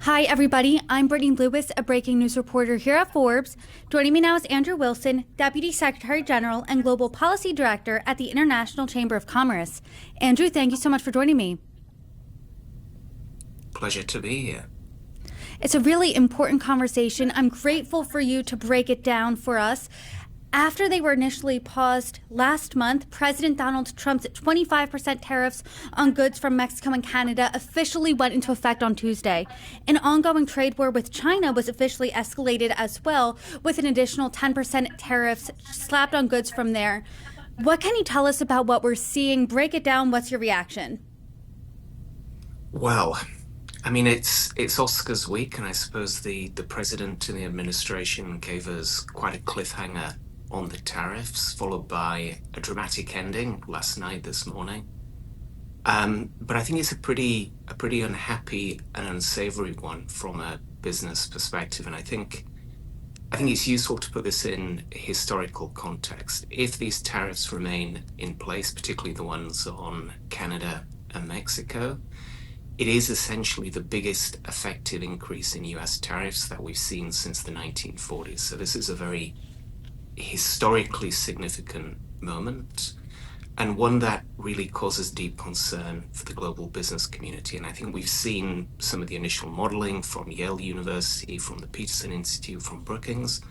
Hi, everybody. I'm Brittany Lewis, a breaking news reporter here at Forbes. Joining me now is Andrew Wilson, Deputy Secretary General and Global Policy Director at the International Chamber of Commerce. Andrew, thank you so much for joining me. Pleasure to be here. It's a really important conversation. I'm grateful for you to break it down for us. After they were initially paused last month, President Donald Trump's 25% tariffs on goods from Mexico and Canada officially went into effect on Tuesday. An ongoing trade war with China was officially escalated as well, with an additional 10% tariffs slapped on goods from there. What can you tell us about what we're seeing? Break it down. What's your reaction? Well, I mean, it's Oscars week, and I suppose the president and the administration gave us quite a cliffhanger on the tariffs, followed by a dramatic ending last night, this morning. But I think it's a pretty unhappy and unsavory one from a business perspective, and I think it's useful to put this in historical context. If these tariffs remain in place, particularly the ones on Canada and Mexico, it is essentially the biggest effective increase in US tariffs that we've seen since the 1940s. So this is a very historically significant moment, and one that really causes deep concern for the global business community. And I think we've seen some of the initial modeling from Yale University, from the Peterson Institute, from Brookings,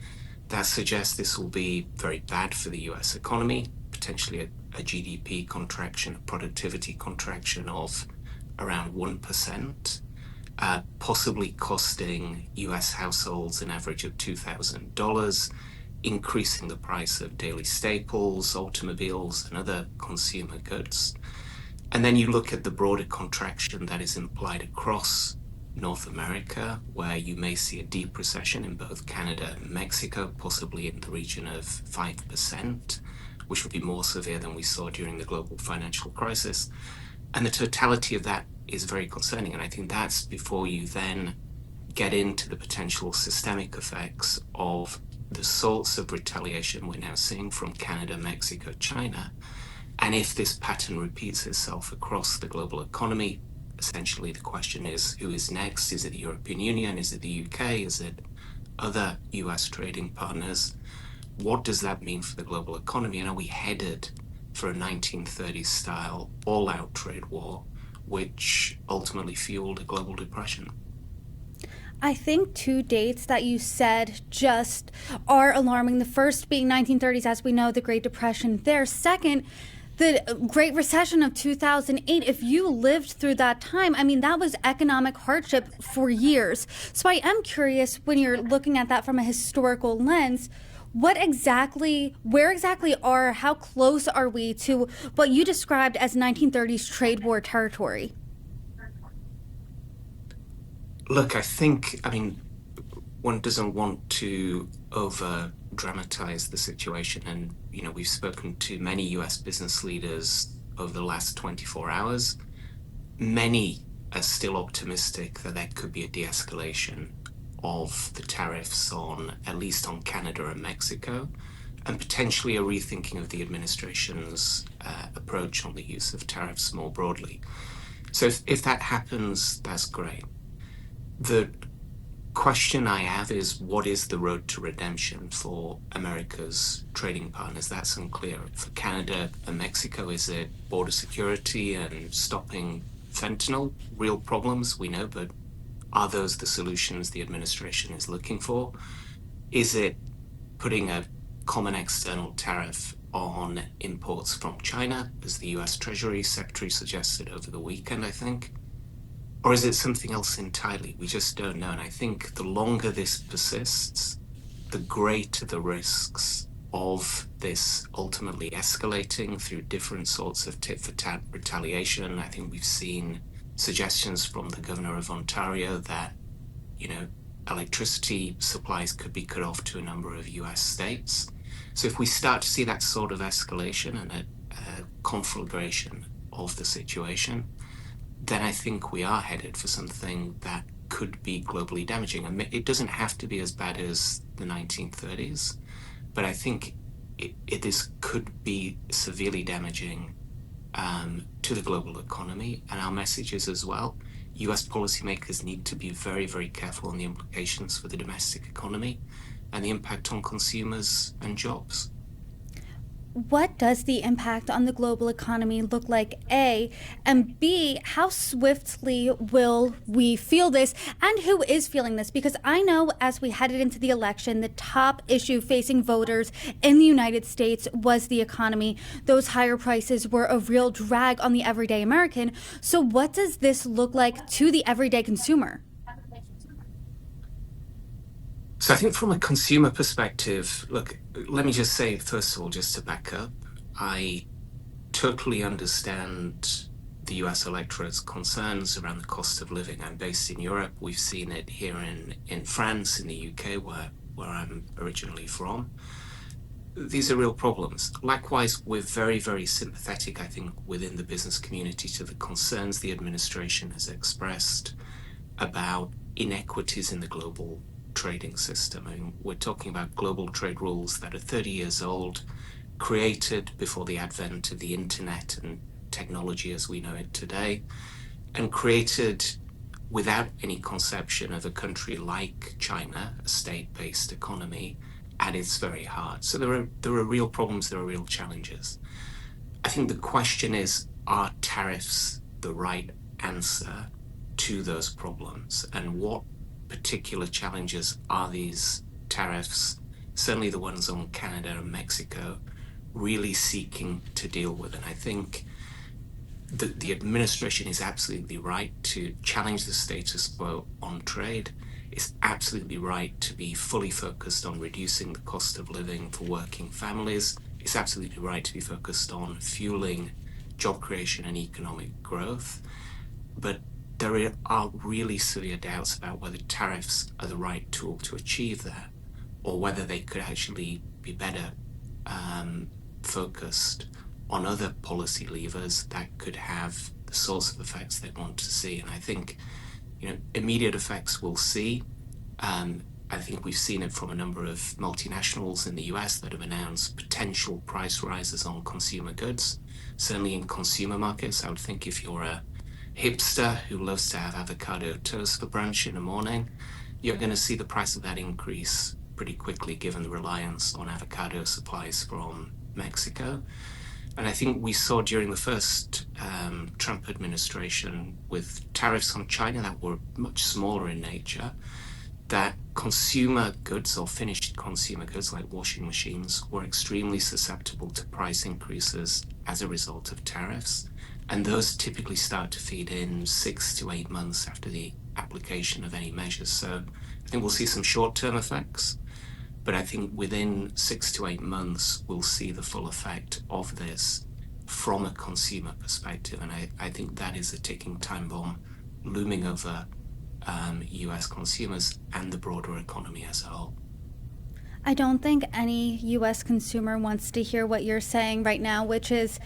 that suggests this will be very bad for the US economy, potentially a GDP contraction, a productivity contraction of around 1%, possibly costing US households an average of $2,000, increasing the price of daily staples, automobiles, and other consumer goods. And then you look at the broader contraction that is implied across North America, where you may see a deep recession in both Canada and Mexico, possibly in the region of 5%, which would be more severe than we saw during the global financial crisis. And the totality of that is very concerning. And I think that's before you then get into the potential systemic effects of the sorts of retaliation we're now seeing from Canada, Mexico, China. And if this pattern repeats itself across the global economy, essentially the question is, who is next? Is it the European Union? Is it the UK? Is it other US trading partners? What does that mean for the global economy? And are we headed for a 1930s style all-out trade war, which ultimately fueled a global depression? I think two dates that you said just are alarming. The first being 1930s, as we know, the Great Depression there. Second, the Great Recession of 2008. If you lived through that time, I mean, that was economic hardship for years. So I am curious, when you're looking at that from a historical lens, how close are we to what you described as 1930s trade war territory? Look, one doesn't want to over dramatize the situation. And, we've spoken to many US business leaders over the last 24 hours. Many are still optimistic that there could be a de-escalation of the tariffs at least on Canada and Mexico, and potentially a rethinking of the administration's approach on the use of tariffs more broadly. So if that happens, that's great. The question I have is, what is the road to redemption for America's trading partners? That's unclear. For Canada and Mexico, is it border security and stopping fentanyl? Real problems, we know, but are those the solutions the administration is looking for? Is it putting a common external tariff on imports from China, as the US Treasury Secretary suggested over the weekend, I think? Or is it something else entirely? We just don't know. And I think the longer this persists, the greater the risks of this ultimately escalating through different sorts of tit-for-tat retaliation. I think we've seen suggestions from the governor of Ontario that, electricity supplies could be cut off to a number of US states. So if we start to see that sort of escalation and a conflagration of the situation, then I think we are headed for something that could be globally damaging. I mean, it doesn't have to be as bad as the 1930s, but I think this could be severely damaging to the global economy and our messages as well. US policymakers need to be very, very careful on the implications for the domestic economy and the impact on consumers and jobs. What does the impact on the global economy look like, A? And B, how swiftly will we feel this? And who is feeling this? Because I know as we headed into the election, the top issue facing voters in the United States was the economy. Those higher prices were a real drag on the everyday American. So what does this look like to the everyday consumer? So I think from a consumer perspective, look, let me just say, first of all, just to back up, I totally understand the US electorate's concerns around the cost of living. I'm based in Europe. We've seen it here in France, in the UK, where I'm originally from. These are real problems. Likewise, we're very, very sympathetic, I think, within the business community to the concerns the administration has expressed about inequities in the global trading system. I mean, we're talking about global trade rules that are 30 years old, created before the advent of the internet and technology as we know it today, and created without any conception of a country like China, a state-based economy, at its very heart. So there are real problems, there are real challenges. I think the question is, are tariffs the right answer to those problems? And what particular challenges are these tariffs, certainly the ones on Canada and Mexico, really seeking to deal with? And I think that the administration is absolutely right to challenge the status quo on trade. It's absolutely right to be fully focused on reducing the cost of living for working families. It's absolutely right to be focused on fueling job creation and economic growth. But there are really severe doubts about whether tariffs are the right tool to achieve that, or whether they could actually be better focused on other policy levers that could have the sorts of effects they want to see. And I think, immediate effects we'll see. I think we've seen it from a number of multinationals in the US that have announced potential price rises on consumer goods. Certainly in consumer markets, I would think if you're a hipster who loves to have avocado toast for brunch in the morning, you're going to see the price of that increase pretty quickly given the reliance on avocado supplies from Mexico. And I think we saw during the first Trump administration with tariffs on China that were much smaller in nature, that consumer goods or finished consumer goods like washing machines were extremely susceptible to price increases as a result of tariffs. And those typically start to feed in 6 to 8 months after the application of any measures. So I think we'll see some short-term effects, but I think within 6 to 8 months, we'll see the full effect of this from a consumer perspective. And I think that is a ticking time bomb looming over US consumers and the broader economy as a whole. I don't think any US consumer wants to hear what you're saying right now, which is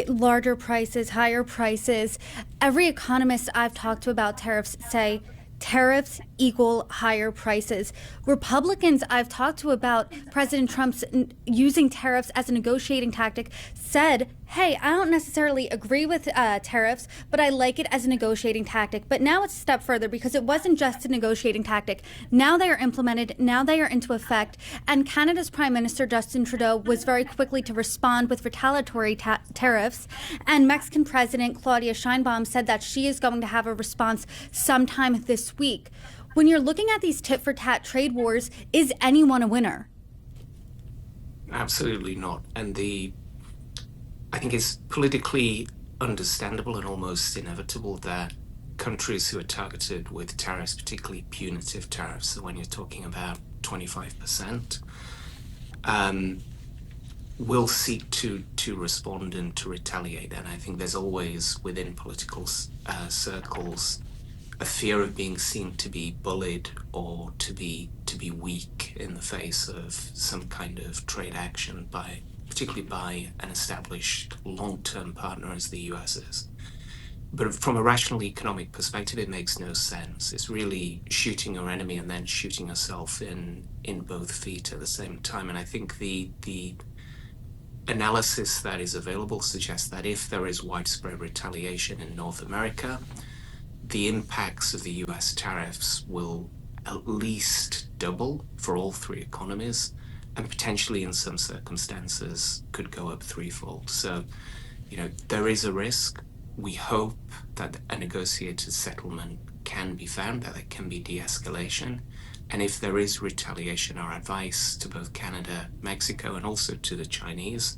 larger prices, higher prices. Every economist I've talked to about tariffs say tariffs equal higher prices. Republicans I've talked to about President Trump's using tariffs as a negotiating tactic said, hey, I don't necessarily agree with tariffs, but I like it as a negotiating tactic. But now it's a step further because it wasn't just a negotiating tactic. Now they are implemented, now they are into effect. And Canada's Prime Minister Justin Trudeau was very quickly to respond with retaliatory tariffs. And Mexican President Claudia Sheinbaum said that she is going to have a response sometime this week. When you're looking at these tit-for-tat trade wars, is anyone a winner? Absolutely not. And I think it's politically understandable and almost inevitable that countries who are targeted with tariffs, particularly punitive tariffs, so when you're talking about 25%, will seek to respond and to retaliate. And I think there's always within political circles a fear of being seen to be bullied or to be weak in the face of some kind of trade action particularly by an established long-term partner as the US is. But from a rational economic perspective, it makes no sense. It's really shooting your enemy and then shooting yourself in both feet at the same time. And I think the analysis that is available suggests that if there is widespread retaliation in North America, the impacts of the US tariffs will at least double for all three economies, and potentially in some circumstances could go up threefold. So, there is a risk. We hope that a negotiated settlement can be found, that there can be de-escalation. And if there is retaliation, our advice to both Canada, Mexico, and also to the Chinese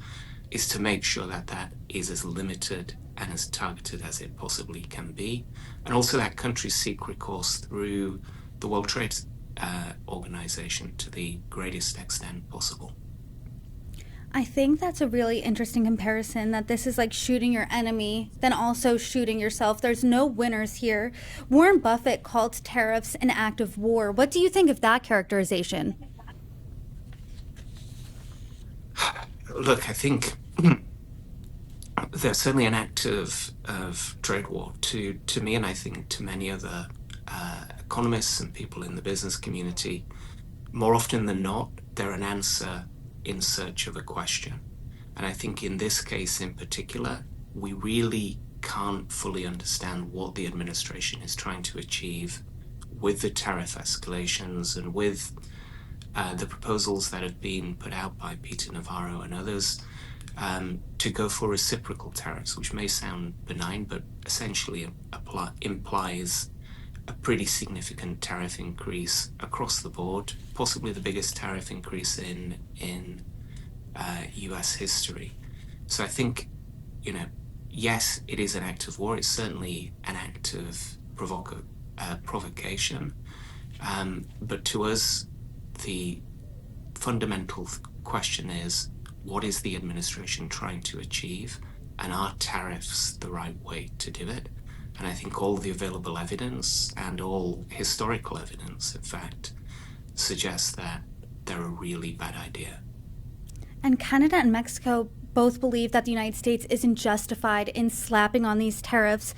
is to make sure that that is as limited and as targeted as it possibly can be. And also that countries seek recourse through the World Trade Organization to the greatest extent possible. I think that's a really interesting comparison, that this is like shooting your enemy, then also shooting yourself. There's no winners here. Warren Buffett called tariffs an act of war. What do you think of that characterization? Look, I think there's certainly an act of trade war to me, and I think to many other economists and people in the business community. More often than not, they're an answer in search of a question. And I think in this case in particular, we really can't fully understand what the administration is trying to achieve with the tariff escalations and with the proposals that have been put out by Peter Navarro and others to go for reciprocal tariffs, which may sound benign, but essentially implies a pretty significant tariff increase across the board, possibly the biggest tariff increase in US history. So I think, yes, it is an act of war. It's certainly an act of provocation. But to us, the fundamental question is, what is the administration trying to achieve? And are tariffs the right way to do it? And I think all the available evidence and all historical evidence, in fact, suggests that they're a really bad idea. And Canada and Mexico both believe that the United States isn't justified in slapping on these tariffs.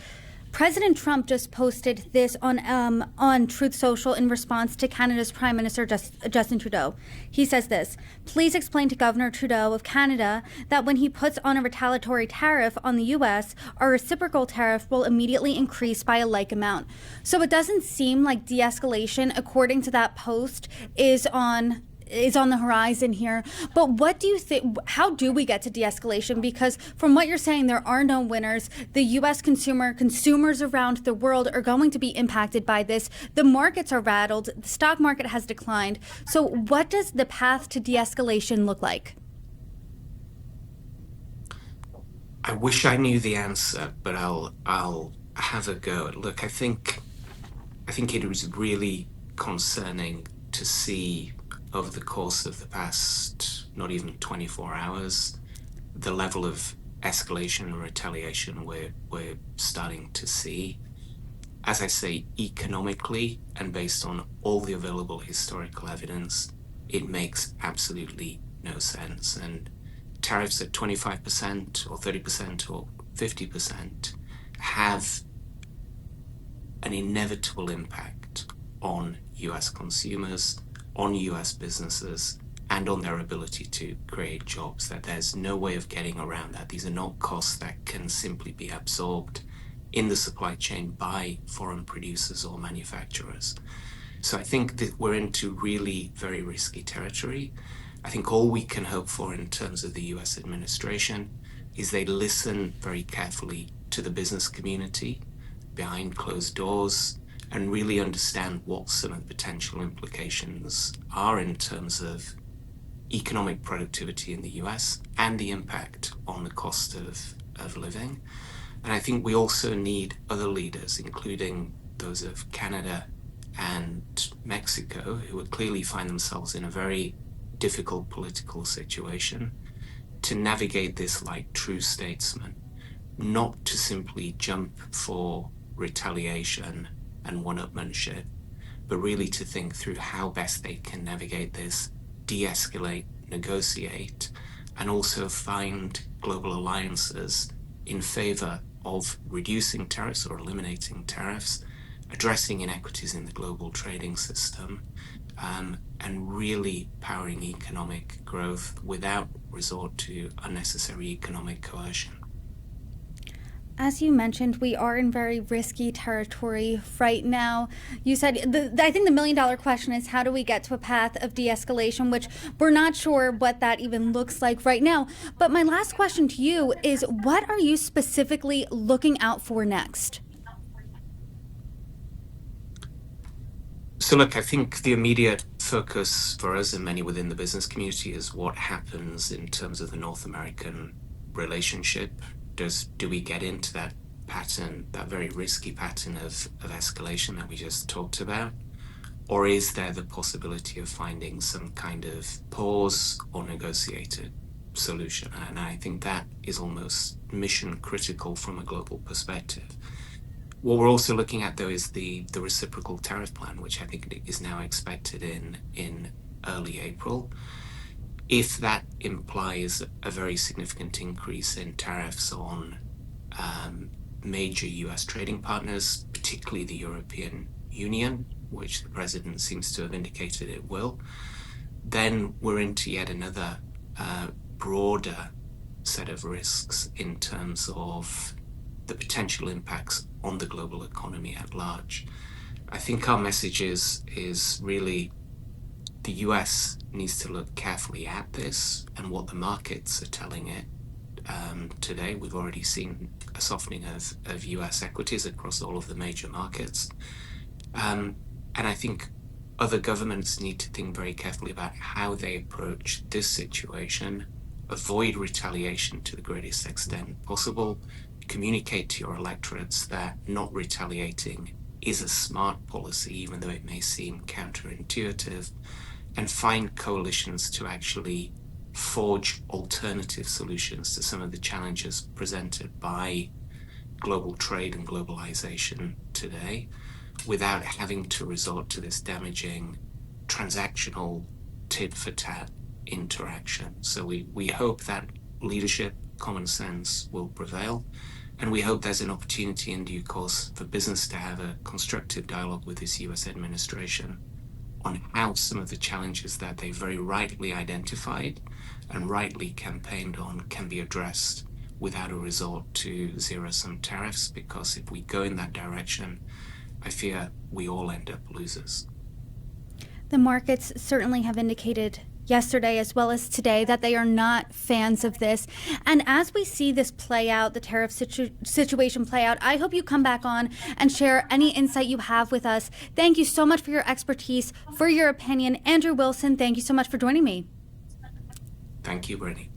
President Trump just posted this on Truth Social in response to Canada's Prime Minister Justin Trudeau. He says this: "Please explain to Governor Trudeau of Canada that when he puts on a retaliatory tariff on the U.S., our reciprocal tariff will immediately increase by a like amount." So it doesn't seem like de-escalation, according to that post, is on the horizon here. But what do you think? How do we get to de-escalation? Because from what you're saying, there are no winners. The U.S. consumers around the world are going to be impacted by this. The markets are rattled. The stock market has declined. So what does the path to de-escalation look like? I wish I knew the answer, but I'll have a go. Look, I think it was really concerning to see over the course of the past, not even 24 hours, the level of escalation and retaliation we're starting to see. As I say, economically and based on all the available historical evidence, it makes absolutely no sense. And tariffs at 25% or 30% or 50% have an inevitable impact on US consumers, on US businesses, and on their ability to create jobs. That there's no way of getting around that. These are not costs that can simply be absorbed in the supply chain by foreign producers or manufacturers. So I think that we're into really very risky territory. I think all we can hope for in terms of the US administration is they listen very carefully to the business community behind closed doors and really understand what some of the potential implications are in terms of economic productivity in the US and the impact on the cost of living. And I think we also need other leaders, including those of Canada and Mexico, who would clearly find themselves in a very difficult political situation, to navigate this like true statesmen, not to simply jump for retaliation and one-upmanship, but really to think through how best they can navigate this, de-escalate, negotiate, and also find global alliances in favor of reducing tariffs or eliminating tariffs, addressing inequities in the global trading system, and really powering economic growth without resort to unnecessary economic coercion. As you mentioned, we are in very risky territory right now. You said, I think the million-dollar question is, how do we get to a path of de-escalation, which we're not sure what that even looks like right now. But my last question to you is, what are you specifically looking out for next? So look, I think the immediate focus for us and many within the business community is what happens in terms of the North American relationship. Do we get into that pattern, that very risky pattern of escalation that we just talked about? Or is there the possibility of finding some kind of pause or negotiated solution? And I think that is almost mission critical from a global perspective. What we're also looking at, though, is the reciprocal tariff plan, which I think is now expected in early April. If that implies a very significant increase in tariffs on major US trading partners, particularly the European Union, which the president seems to have indicated it will, then we're into yet another broader set of risks in terms of the potential impacts on the global economy at large. I think our message is really the US needs to look carefully at this and what the markets are telling it. Today, we've already seen a softening of US equities across all of the major markets. And I think other governments need to think very carefully about how they approach this situation, avoid retaliation to the greatest extent possible, communicate to your electorates that not retaliating is a smart policy, even though it may seem counterintuitive, and find coalitions to actually forge alternative solutions to some of the challenges presented by global trade and globalization today, without having to resort to this damaging transactional tit-for-tat interaction. So we hope that leadership, common sense will prevail, and we hope there's an opportunity in due course for business to have a constructive dialogue with this US administration on how some of the challenges that they very rightly identified and rightly campaigned on can be addressed without a resort to zero-sum tariffs, because if we go in that direction, I fear we all end up losers. The markets certainly have indicated yesterday as well as today that they are not fans of this. And as we see this play out, the tariff situation play out, I hope you come back on and share any insight you have with us. Thank you so much for your expertise, for your opinion. Andrew Wilson, thank you so much for joining me. Thank you, Brittany.